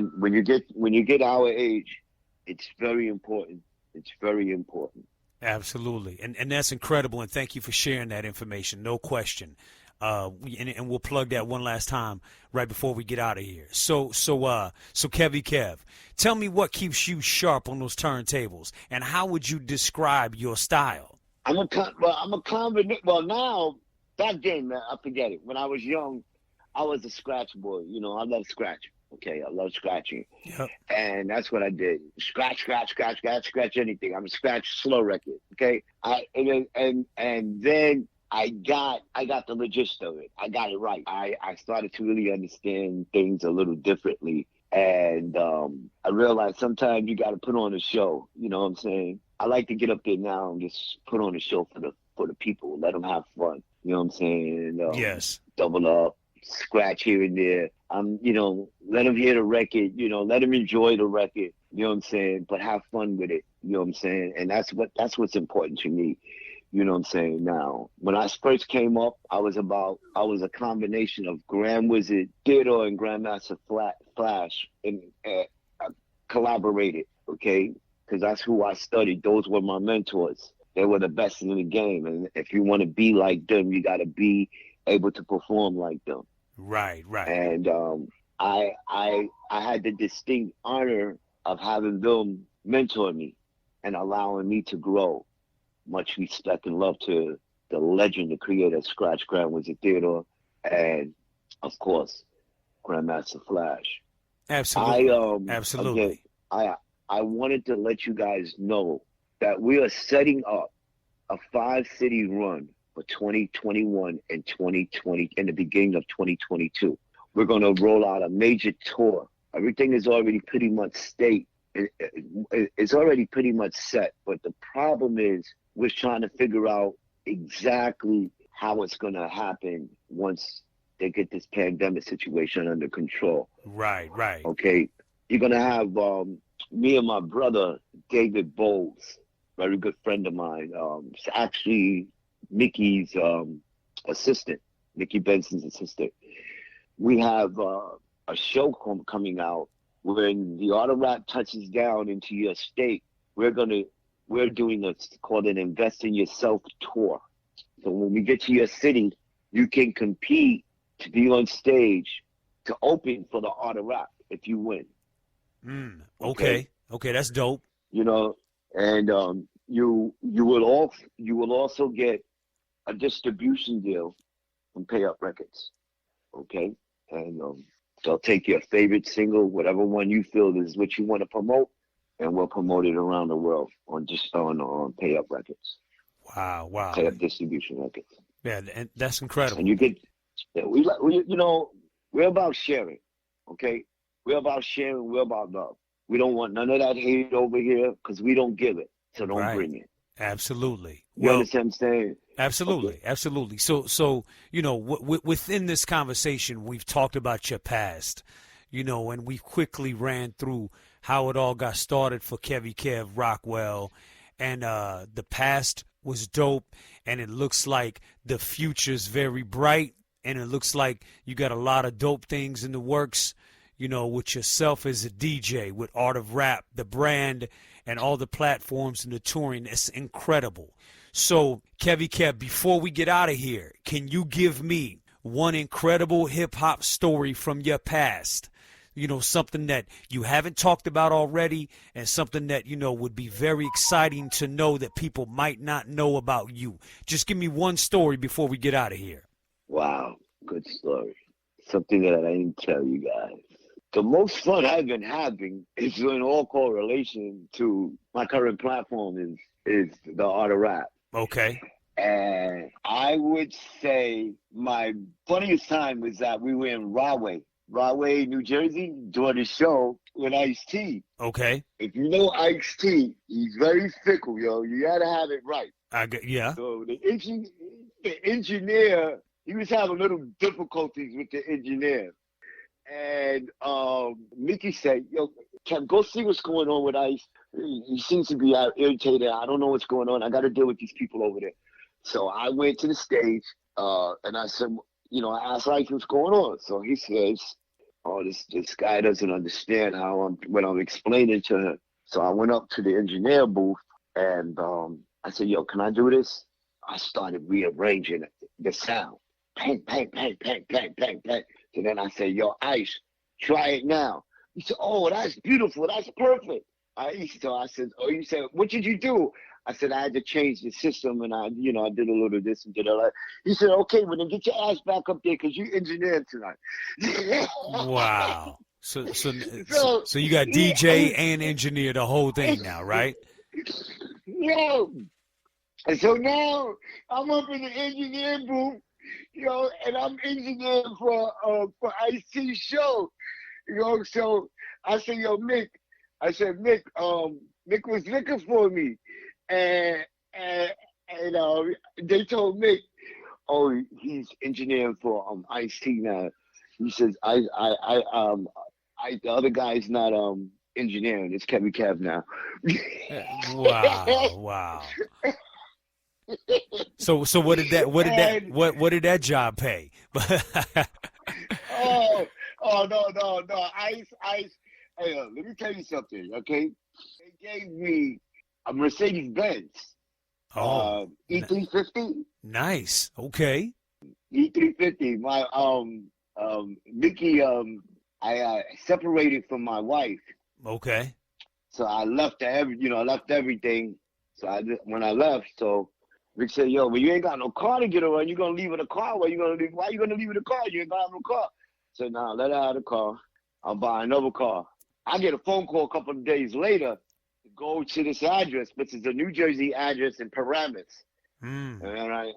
our age, it's very important. It's very important. Absolutely. And that's incredible. And thank you for sharing that information. No question. And we'll plug that one last time right before we get out of here. So Kevie Kev, tell me what keeps you sharp on those turntables, and how would you describe your style? I'm a combination. Well, now back then, man, I forget it. When I was young, I was a scratch boy. I love scratching. Okay, I love scratching. Yep. And that's what I did. Scratch anything. I'm a scratch slow record. Okay. And then I got the logist of it. I got it right. I started to really understand things a little differently. And I realized sometimes you got to put on a show. You know what I'm saying? I like to get up there now and just put on a show for the people. Let them have fun. You know what I'm saying? Yes. Double up, scratch here and there. Let them hear the record. Let them enjoy the record. You know what I'm saying? But have fun with it. You know what I'm saying? And that's what's important to me. You know what I'm saying? Now, when I first came up, I was a combination of Grand Wizard, Theodore, and Grandmaster Flash, and collaborated, okay? Because that's who I studied. Those were my mentors. They were the best in the game. And if you want to be like them, you got to be able to perform like them. Right. And I had the distinct honor of having them mentor me and allowing me to grow. Much respect and love to the legend, the creator of Scratch, Grand Wizard Theodore, and of course, Grandmaster Flash. Absolutely. Absolutely. Again, I wanted to let you guys know that we are setting up a 5-city run for 2021 and 2020 and the beginning of 2022. We're going to roll out a major tour. Everything is already pretty much it's already pretty much set, but the problem is we're trying to figure out exactly how it's going to happen once they get this pandemic situation under control. Right. Okay. You're going to have me and my brother, David Bowles, very good friend of mine. It's actually Mickey's assistant, Mickey Benson's assistant. We have a show coming out. When the auto rap touches down into your state, we're doing what's called an Invest in Yourself tour. So when we get to your city, you can compete to be on stage to open for the auto rap if you win. Okay, that's dope. And you will also get a distribution deal from Pay Up Records. Okay, and they'll take your favorite single, whatever one you feel is what you want to promote, and we'll promote it around the world on Pay Up Records, Wow. Pay Up Distribution Records. Yeah, and that's incredible. And you get, we're about sharing, okay? We're about sharing. We're about love. We don't want none of that hate over here because we don't give it, so don't bring it. Absolutely. You understand what I'm saying? Absolutely, okay. Absolutely. So within this conversation, we've talked about your past, and we quickly ran through how it all got started for Kev Rockwell, and the past was dope, and it looks like the future's very bright, and it looks like you got a lot of dope things in the works, with yourself as a DJ, with Art of Rap, the brand, and all the platforms and the touring. It's incredible. So, Kev, before we get out of here, can you give me one incredible hip-hop story from your past? Something that you haven't talked about already, and something that, would be very exciting to know that people might not know about you. Just give me one story before we get out of here. Wow, good story. Something that I didn't tell you guys. The most fun I've been having is in all correlation to my current platform is the Art of Rap. Okay. And I would say my funniest time was that we were in Rahway, New Jersey, doing a show with Ice-T. Okay. If you know Ice-T, he's very fickle, yo. You gotta have it right. Yeah. So the engineer, he was having little difficulties with the engineer. And Mickey said, yo, Kev, go see what's going on with Ice. He seems to be irritated. I don't know what's going on. I got to deal with these people over there. So I went to the stage, and I said, I asked Ice what's going on. So he says, oh, this guy doesn't understand what I'm explaining to him. So I went up to the engineer booth, and I said, yo, can I do this? I started rearranging the sound. Bang, bang, bang, bang, bang, bang, bang. So then I said, yo, Ice, try it now. He said, oh, that's beautiful. That's perfect. So I said, oh, you said, what did you do? I said, I had to change the system, and I did a little of this and did a lot. He said, okay, well, then get your ass back up there because you engineered tonight. Wow. So you got DJ and engineer the whole thing now, right? Yeah. And so now I'm up in the engineer booth, and I'm engineering for Ice-T's show, So I said, yo, Mick. I said, Mick was looking for me, and they told Mick, oh, he's engineering for Ice-T now. He says, the other guy's not engineering. It's Kev now. Wow. So what did that job pay? No. Ice. Hey, let me tell you something, okay? They gave me a Mercedes-Benz. E350. Nice. Okay. E350. My Mickey, I separated from my wife. Okay. So I left everything. So when I left, so Rick said, yo, but you ain't got no car to get around. You're gonna leave with a car. Why you gonna leave with a car? You ain't gonna have no car. So now let her have the car. I'll buy another car. I get a phone call a couple of days later to go to this address, which is a New Jersey address in Paramus. And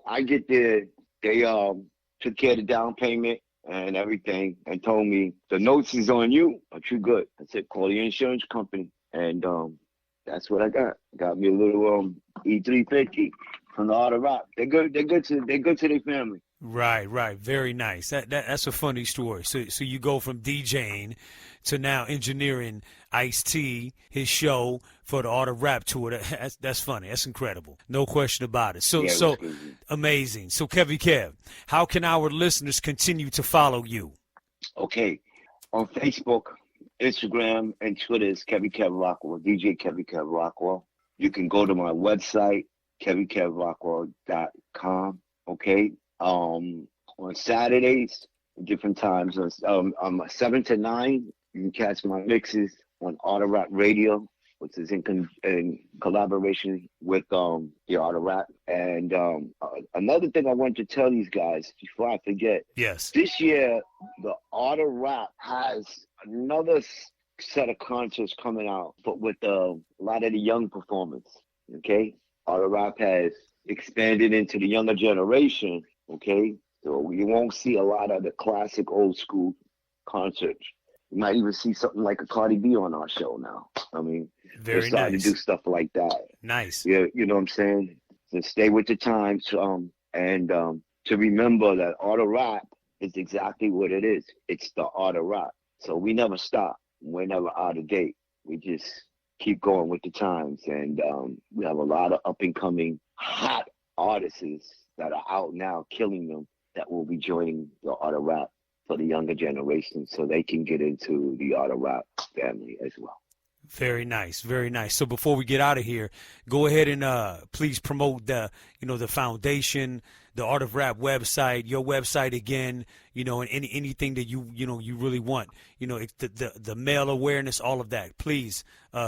I get there. They took care of the down payment and everything and told me the notes is on you, but you good. I said, call the insurance company. And that's what I got. Got me a little E350 from the Art of Rap. They're good to their family. Right. Very nice. That's a funny story. So you go from DJing to now engineering Ice-T, his show for the Art of Rap tour. That's funny. That's incredible. No question about it. So amazing. So Kev, how can our listeners continue to follow you? Okay. On Facebook, Instagram, and Twitter is Kev Rockwell, DJ Kev Rockwell. You can go to my website, KevRockwell.com. Okay. On Saturdays, different times, 7 to 9, you can catch my mixes on Art of Rap Radio, which is in collaboration with the Art of Rap. And another thing I want to tell these guys before I forget. Yes. This year, the Art of Rap has another set of concerts coming out, but with a lot of the young performers. Okay, Art of Rap has expanded into the younger generation. Okay, so you won't see a lot of the classic old school concerts. You might even see something like a Cardi B on our show now. I mean, Very we're starting nice. to do stuff like that. Nice. Yeah, you know what I'm saying? To stay with the times, and to remember that art of rap is exactly what it is. It's the art of rap. So we never stop. We're never out of date. We just keep going with the times, and we have a lot of up and coming hot artists that are out now killing them that will be joining the art of rap for the younger generation, so they can get into the art of rap family as well. Very nice, very nice. So before we get out of here, go ahead and please promote the foundation, the Art of Rap website, your website again, and anything that you really want, the male awareness, all of that. Please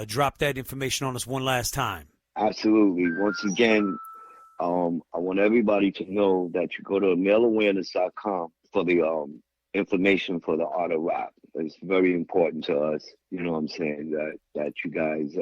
drop that information on us one last time. Absolutely. Once again, I want everybody to know that you go to maleawareness.com for the information for the art of rap. It's very important to us, you know what I'm saying, that you guys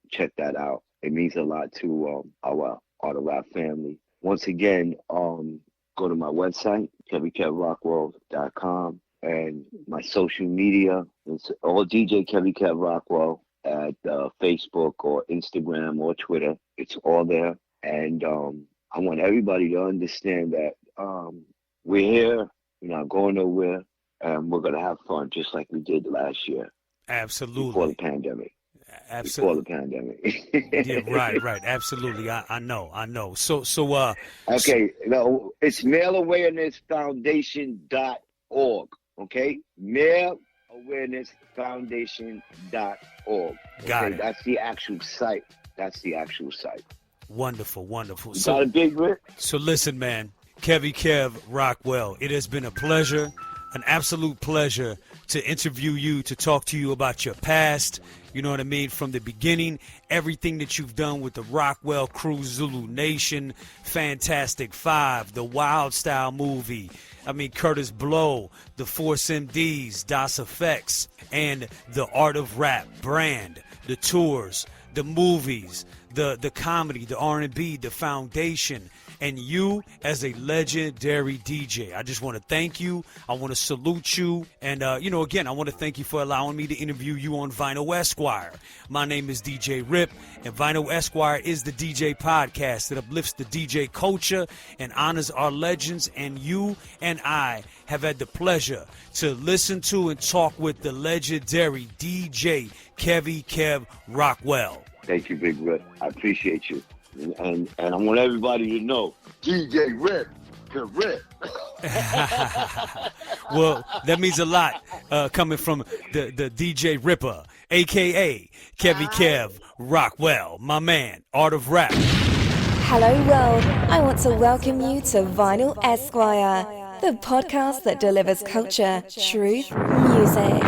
check that out. It means a lot to our art of rap family. Once again, go to my website, kevrockwell.com, and my social media. It's all DJ Kev Rockwell at Facebook or Instagram or Twitter. It's all there. And I want everybody to understand that we're here, we're not going nowhere, and we're going to have fun just like we did last year. Absolutely. Before the pandemic. Absolutely. Before the pandemic. Yeah, right. Absolutely. I know. So okay, no, it's maleawarenessfoundation.org. Okay? Maleawarenessfoundation.org. Got it. That's the actual site. Wonderful. Got a big rip? So listen, man, Kev Rockwell, it has been a pleasure, an absolute pleasure to interview you, to talk to you about your past, you know what I mean, from the beginning, everything that you've done with the Rockwell Crew, Zulu Nation, Fantastic Five, the Wildstyle movie, Curtis Blow, the Force MDs, Das Effects, and the Art of Rap brand, the tours, the movies, the comedy, the R&B, the foundation, and you as a legendary DJ. I just want to thank you. I want to salute you. And, again, I want to thank you for allowing me to interview you on Vinyl Esquire. My name is DJ Rip, and Vinyl Esquire is the DJ podcast that uplifts the DJ culture and honors our legends. And you and I have had the pleasure to listen to and talk with the legendary DJ Kev Rockwell. Thank you, Big Rip. I appreciate you. And I want everybody to know, DJ Rip, the Rip. Well, that means a lot coming from the DJ Ripper, a.k.a. Kev Rockwell, my man, Art of Rap. Hello world, I want to welcome you to Vinyl Esquire, the podcast that delivers culture, truth, music.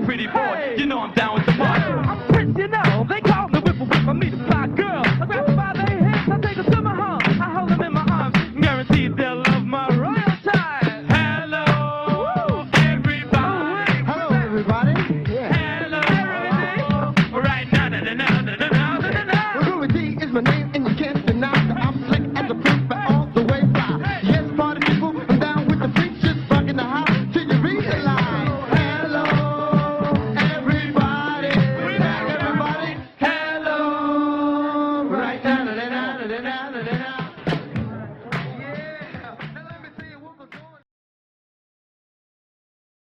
pretty boy.